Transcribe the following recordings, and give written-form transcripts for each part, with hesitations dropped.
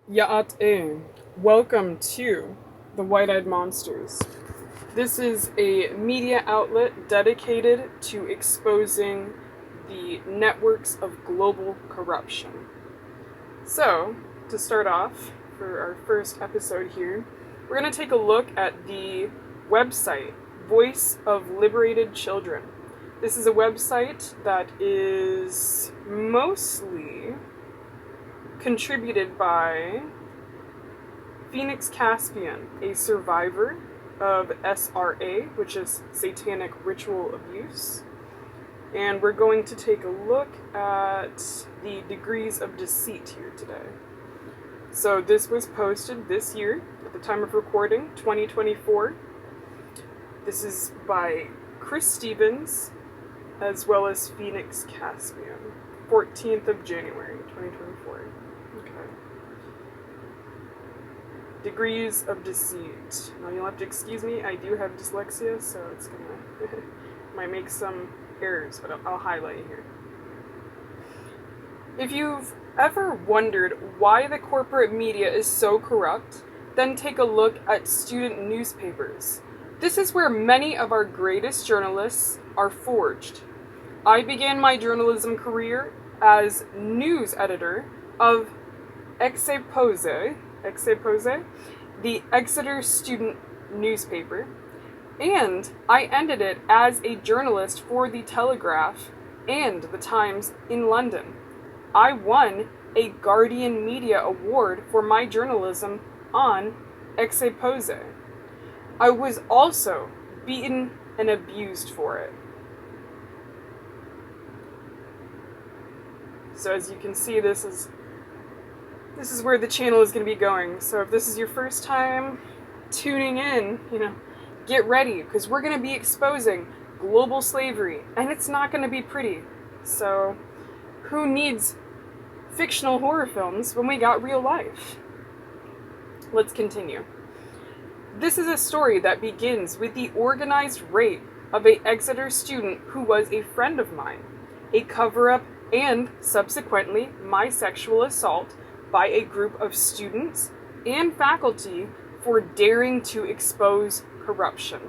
Ya'at-e. Welcome to the White-Eyed Monsters. This is a media outlet dedicated to exposing the networks of global corruption. So, to start off, for our first episode here, we're going to take a look at the website, Voice of Liberated Children. This is a website that is mostly contributed by Phoenix Kaspian, a survivor of SRA, which is Satanic Ritual Abuse. And we're going to take a look at the degrees of deceit here today. So this was posted this year, at the time of recording, 2024. This is by Chris Stevens, as well as Phoenix Kaspian, 14th of January, 2024. Okay. Degrees of deceit. Now you'll have to excuse me, I do have dyslexia, so it's gonna might make some errors, but I'll highlight it here. If you've ever wondered why the corporate media is so corrupt, then take a look at student newspapers. This is where many of our greatest journalists are forged. I began my journalism career as news editor of Exeposé, the Exeter student newspaper, and I ended it as a journalist for the Telegraph and The Times in London. I won a Guardian Media Award for my journalism on Exeposé. I was also beaten and abused for it. So as you can see, this is where the channel is going to be going. So if this is your first time tuning in, get ready, because we're going to be exposing global slavery, and it's not going to be pretty. So who needs fictional horror films when we got real life? Let's continue. This is a story that begins with the organized rape of an Exeter student who was a friend of mine, a cover-up, and subsequently my sexual assault by a group of students and faculty for daring to expose corruption,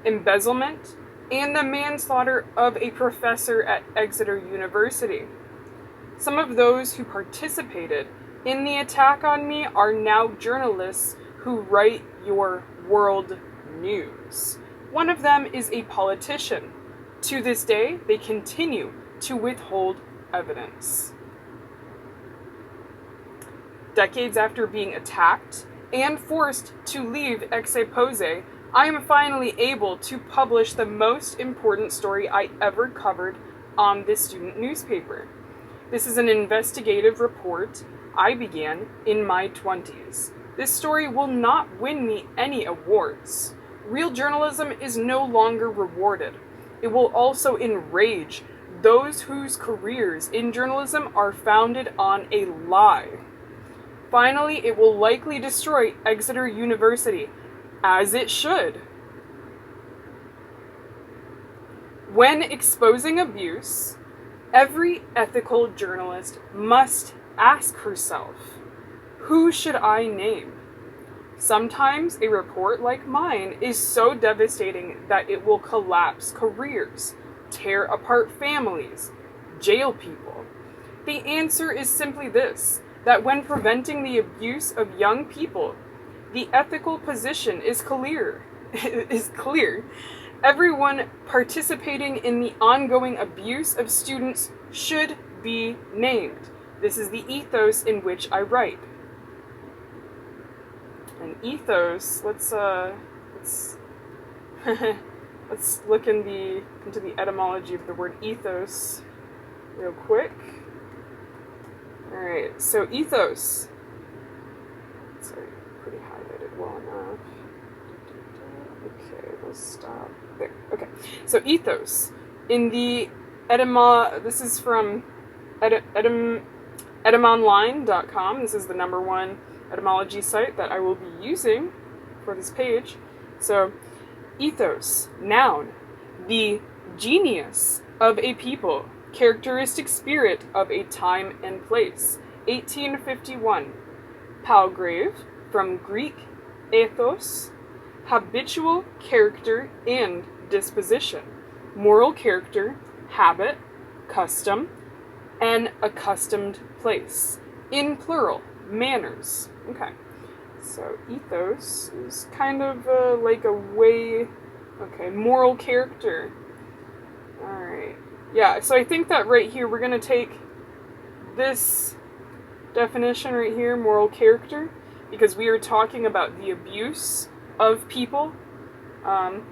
embezzlement, and the manslaughter of a professor at Exeter University. Some of those who participated in the attack on me are now journalists who write your world news. One of them is a politician. To this day, they continue to withhold evidence. Decades after being attacked and forced to leave Exeposé, I am finally able to publish the most important story I ever covered on this student newspaper. This is an investigative report I began in my 20s. This story will not win me any awards. Real journalism is no longer rewarded. It will also enrage those whose careers in journalism are founded on a lie. Finally, it will likely destroy Exeter University, as it should. When exposing abuse, every ethical journalist must ask herself, who should I name? Sometimes a report like mine is so devastating that it will collapse careers, tear apart families, jail people. The answer is simply this, that when preventing the abuse of young people, the ethical position is clear. Everyone participating in the ongoing abuse of students should be named. This is the ethos in which I write. And ethos, let's let's look into the etymology of the word ethos real quick. Alright, so ethos. Sorry, pretty highlighted well enough. Okay, we'll stop there. Okay, so ethos. In the this is from etymonline.com. This is the #1 etymology site that I will be using for this page. So, ethos, noun, the genius of a people, characteristic spirit of a time and place, 1851. Palgrave, from Greek ethos, habitual character and disposition, moral character, habit, custom, an accustomed place. In plural, manners. Okay, so ethos is kind of like a way, okay, moral character. Alright, yeah, so I think that right here we're going to take this definition right here, moral character, because we are talking about the abuse of people and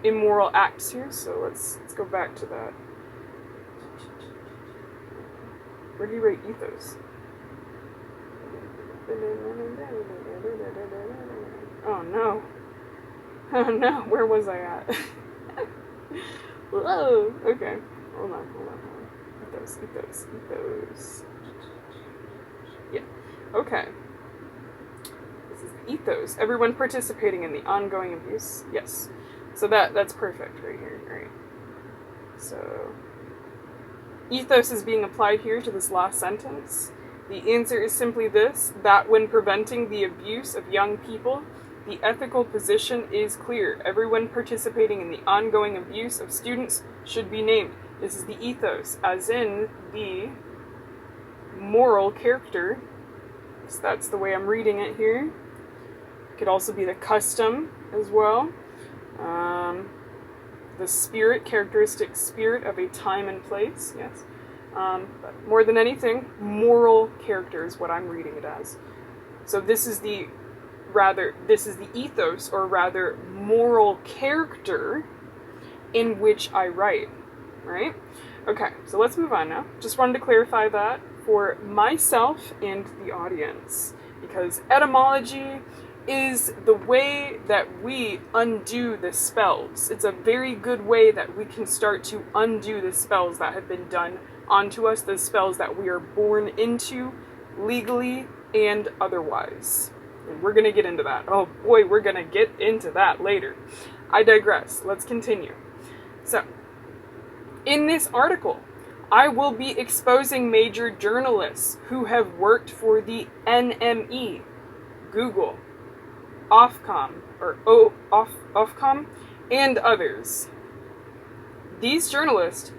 immoral acts here. So let's go back to that. Where do you rate ethos? Oh no. Oh no, where was I at? Whoa, okay. Hold on. Ethos. Yeah, okay. This is ethos. Everyone participating in the ongoing abuse. Yes. So that's perfect right here. Right. So ethos is being applied here to this last sentence. The answer is simply this, that when preventing the abuse of young people, the ethical position is clear. Everyone participating in the ongoing abuse of students should be named. This is the ethos, as in the moral character. So that's the way I'm reading it here. It could also be the custom as well. The spirit, characteristic spirit of a time and place, yes. But more than anything, moral character is what I'm reading it as. So this is the ethos, or rather moral character in which I write, right? Okay, so let's move on now. Just wanted to clarify that for myself and the audience, because etymology is the way that we undo the spells. It's a very good way that we can start to undo the spells that have been done onto us, the spells that we are born into, legally and otherwise. And we're going to get into that. Oh boy, we're going to get into that later. I digress. Let's continue. So, in this article, I will be exposing major journalists who have worked for the NME, Google, Ofcom, and others. These journalists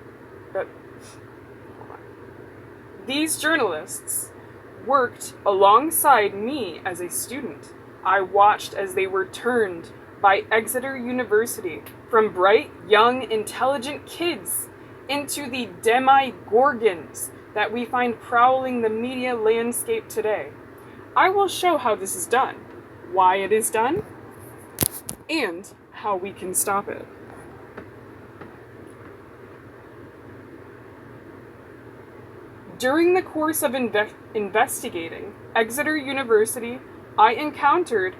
worked alongside me as a student. I watched as they were turned by Exeter University from bright, young, intelligent kids into the demi-gorgons that we find prowling the media landscape today. I will show how this is done, why it is done, and how we can stop it. During the course of investigating Exeter University, I encountered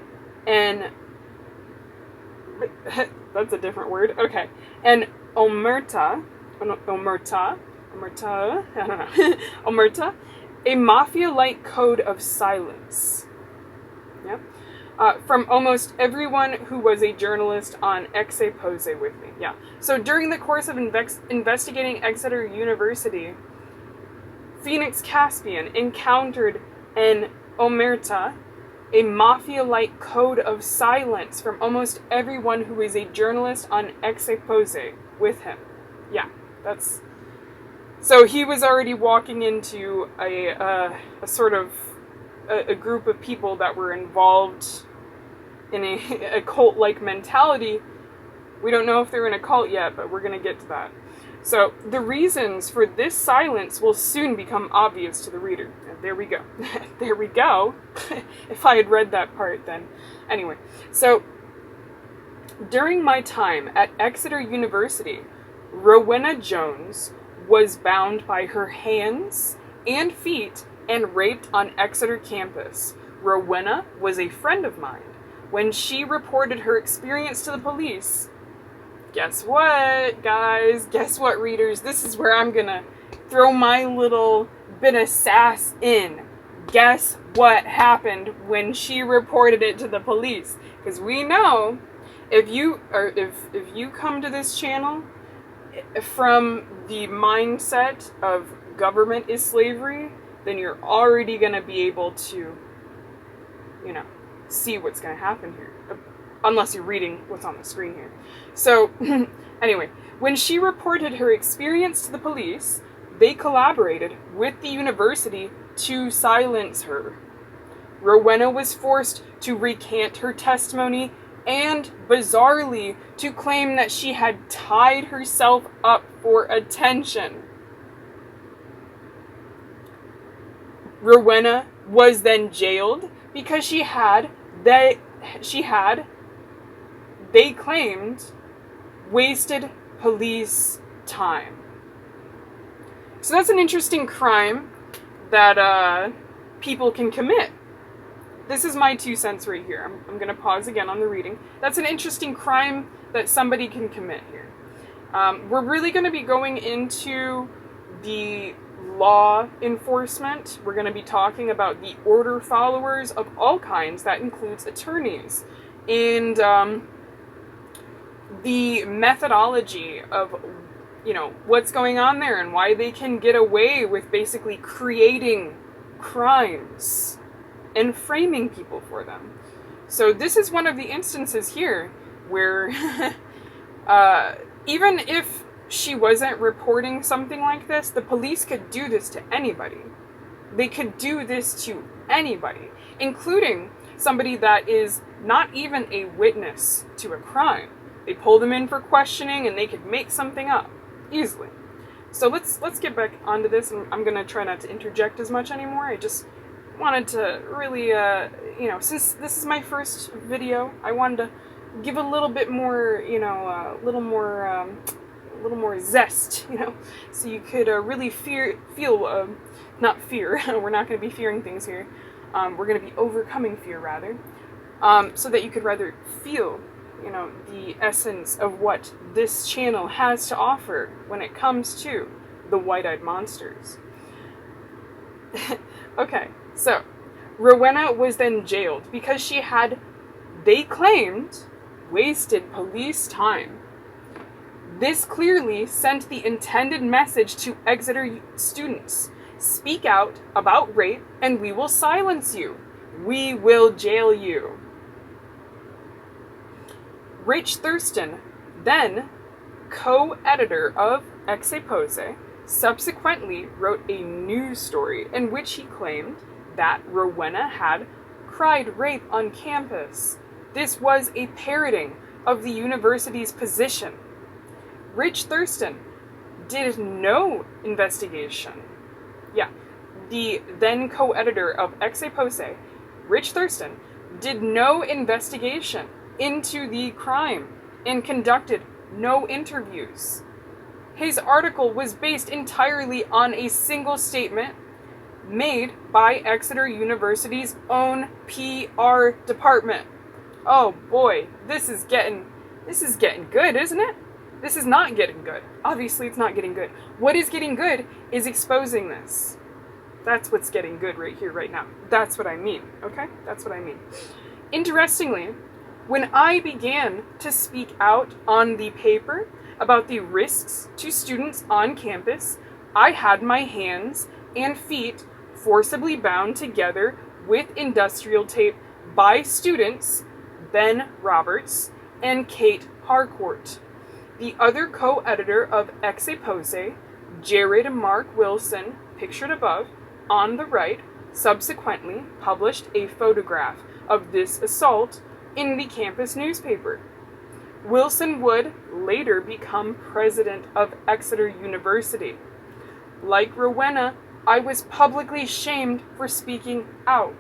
an that's a different word. Okay, an omerta, a mafia-like code of silence. Yep. From almost everyone who was a journalist on Exeposé with me. Yeah. So during the course of investigating Exeter University, Phoenix Kaspian encountered an omerta, a mafia-like code of silence from almost everyone who is a journalist on Exeposé with him. Yeah, that's... So he was already walking into a sort of a group of people that were involved in a cult-like mentality. We don't know if they're in a cult yet, but we're going to get to that. So the reasons for this silence will soon become obvious to the reader. And there we go. There we go. If I had read that part, then. Anyway, so during my time at Exeter University, Rowena Jones was bound by her hands and feet and raped on Exeter campus. Rowena was a friend of mine. When she reported her experience to the police, guess what, guys? Guess what, readers? This is where I'm gonna throw my little bit of sass in. Guess what happened when she reported it to the police? Because we know if you come to this channel from the mindset of government is slavery, then you're already going to be able to, see what's going to happen here. Unless you're reading what's on the screen here. So, anyway, when she reported her experience to the police, they collaborated with the university to silence her. Rowena was forced to recant her testimony and, bizarrely, to claim that she had tied herself up for attention. Rowena was then jailed because they claimed, wasted police time. So that's an interesting crime that people can commit. This is my 2 cents right here. I'm going to pause again on the reading. That's an interesting crime that somebody can commit here. We're really going to be going into the law enforcement. We're going to be talking about the order followers of all kinds. That includes attorneys. And the methodology of, what's going on there and why they can get away with basically creating crimes and framing people for them. So this is one of the instances here where even if she wasn't reporting something like this, the police could do this to anybody. They could do this to anybody, including somebody that is not even a witness to a crime. They pull them in for questioning and they could make something up easily. So let's get back onto this, and I'm going to try not to interject as much anymore. I just wanted to really, since this is my first video, I wanted to give a little bit more, a little more zest, so you could really feel, not fear, we're not going to be fearing things here, we're going to be overcoming fear, rather, so that you could rather feel, the essence of what this channel has to offer when it comes to the white-eyed monsters. Okay, so, Rowena was then jailed because she had, they claimed, wasted police time. This clearly sent the intended message to Exeter students. Speak out about rape and we will silence you. We will jail you. Rich Thurston, then co-editor of Exeposé, subsequently wrote a news story in which he claimed that Rowena had cried rape on campus. This was a parroting of the university's position. Rich Thurston did no investigation. Yeah, the then co-editor of Exeposé, Rich Thurston, did no investigation into the crime and conducted no interviews. His article was based entirely on a single statement made by Exeter University's own PR department. Oh boy, this is getting good, isn't it? This is not getting good. Obviously, it's not getting good. What is getting good is exposing this. That's what's getting good right here, right now. That's what I mean, okay? That's what I mean. Interestingly, when I began to speak out on the paper about the risks to students on campus, I had my hands and feet forcibly bound together with industrial tape by students Ben Roberts and Kate Harcourt. The other co-editor of Exeposé, Jared Mark Wilson, pictured above, on the right, subsequently published a photograph of this assault in the campus newspaper. Wilson would later become president of Exeter University. Like Rowena, I was publicly shamed for speaking out.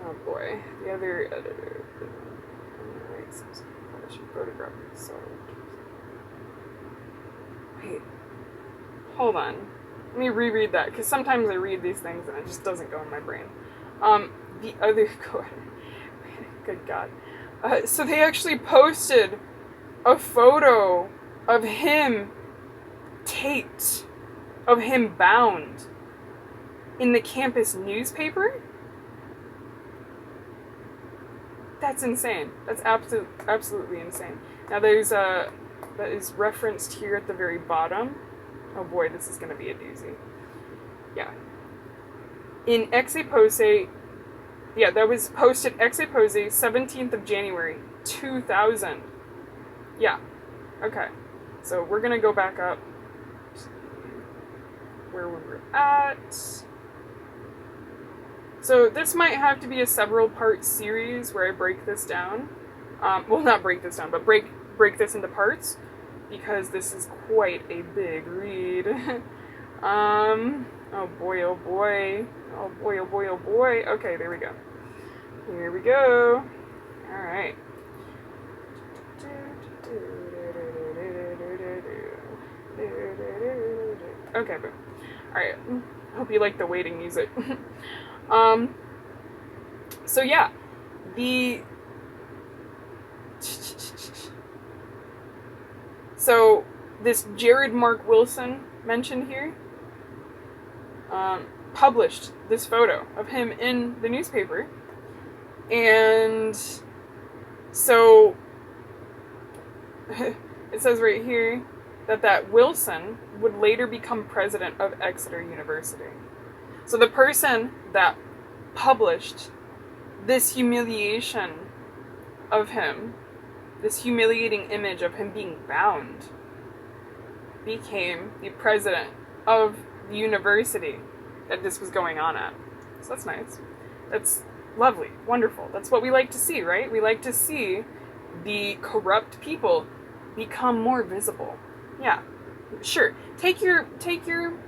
Oh boy, the other editor. Photograph. So, wait, hold on. Let me reread that, because sometimes I read these things and it just doesn't go in my brain. The other, good God. So they actually posted a photo of him taped, of him bound in the campus newspaper? That's insane. That's absolutely insane. Now there's that is referenced here at the very bottom. Oh boy, this is going to be a doozy. Yeah. In Exeposé, yeah, that was posted Exeposé 17th of January, 2000. Yeah. Okay. So we're going to go back up where we were at. So this might have to be a several part series where I break this down. Well, not break this down, but break this into parts, because this is quite a big read. Oh boy, oh boy. Oh boy, oh boy, oh boy. Okay, there we go. Here we go. Alright. Okay, boom. Alright. Hope you like the waiting music. So yeah. So this Jared Mark Wilson mentioned here published this photo of him in the newspaper, and so it says right here that Wilson would later become president of Exeter University. So the person that published this humiliation of him, this humiliating image of him being bound, became the president of the university that this was going on at. So that's nice. That's lovely. Wonderful. That's what we like to see, right? We like to see the corrupt people become more visible. Yeah. Sure. Take your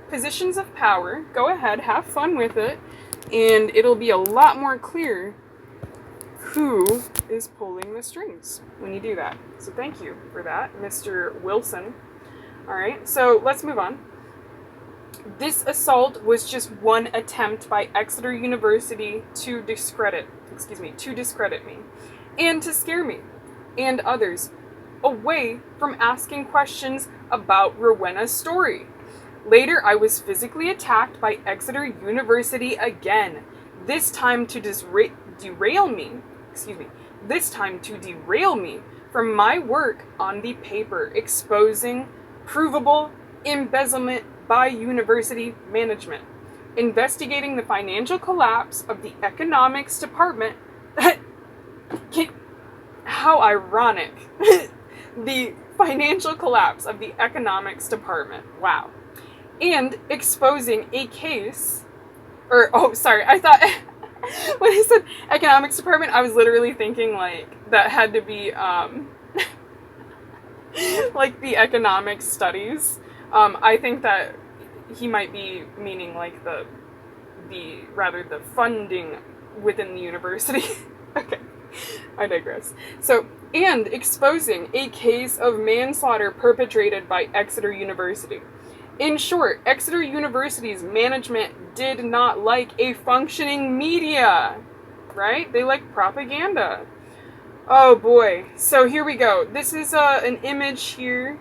positions of power, go ahead, have fun with it, and it'll be a lot more clear who is pulling the strings when you do that. So thank you for that, Mr. Wilson. Alright, so let's move on. This assault was just one attempt by Exeter University to discredit me, and to scare me and others away from asking questions about Rowena's story. Later, I was physically attacked by Exeter University again, this time to derail me from my work on the paper exposing provable embezzlement by university management, investigating the financial collapse of the economics department. How ironic. The financial collapse of the economics department. Wow. And exposing a case, I thought, when I said economics department, I was literally thinking, like, that had to be, like, the economic studies. I think that he might be meaning, like, the funding within the university. Okay. I digress. So, and exposing a case of manslaughter perpetrated by Exeter University. In short, Exeter University's management did not like a functioning media, right? They like propaganda. Oh boy. So here we go. This is an image here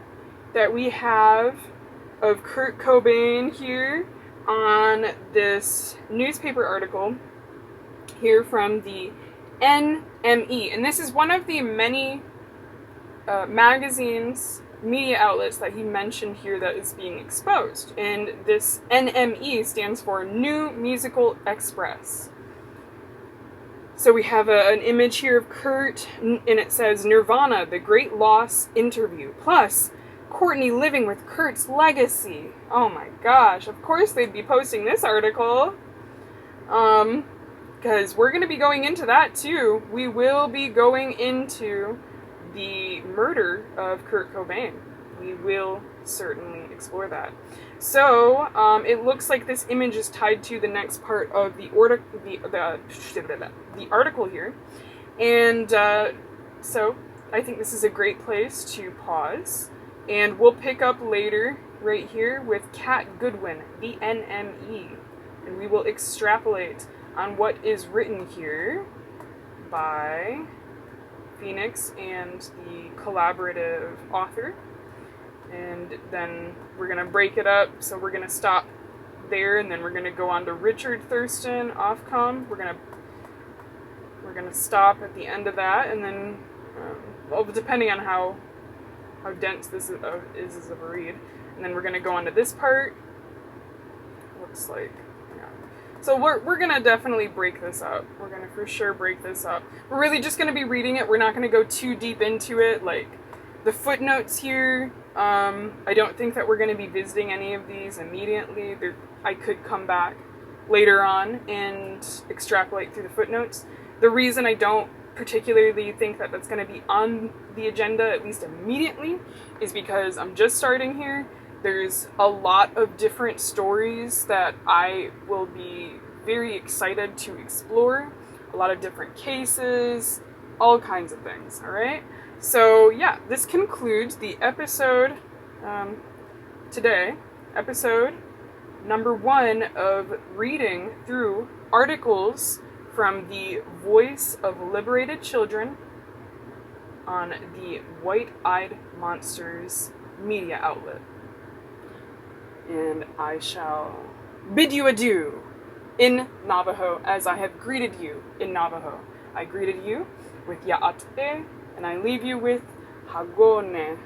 that we have of Kurt Cobain here on this newspaper article here from the NME, and this is one of the many magazines, media outlets that he mentioned here that is being exposed, and this NME stands for New Musical Express. So we have an image here of Kurt, and it says Nirvana, The Great Loss interview, plus Courtney living with Kurt's legacy. Oh my gosh, of course they'd be posting this article. Because we're going to be going into that too. We will be going into the murder of Kurt Cobain. We will certainly explore that. So, it looks like this image is tied to the next part of the article here. And so, I think this is a great place to pause. And we'll pick up later, right here, with Kat Goodwin, the NME. And we will extrapolate on what is written here by Phoenix and the collaborative author. And then we're going to break it up, so we're going to stop there, and then we're going to go on to Richard Thurston, Ofcom. We're we're going to stop at the end of that, and then, well, depending on how dense this is of a read, and then we're going to go on to this part. Looks like, yeah. So we're going to definitely break this up. We're going to for sure break this up. We're really just going to be reading it. We're not going to go too deep into it. Like, the footnotes here, I don't think that we're going to be visiting any of these immediately. I could come back later on and extrapolate through the footnotes. The reason I don't particularly think that that's going to be on the agenda, at least immediately, is because I'm just starting here. There's a lot of different stories that I will be very excited to explore. A lot of different cases, all kinds of things, alright? So yeah, this concludes the episode today. Episode number 1 of reading through articles from the Voice of Liberated Children on the White-Eyed Monsters media outlet. And I shall bid you adieu in Navajo as I have greeted you in Navajo. I greeted you with Ya'ate, and I leave you with Hagone.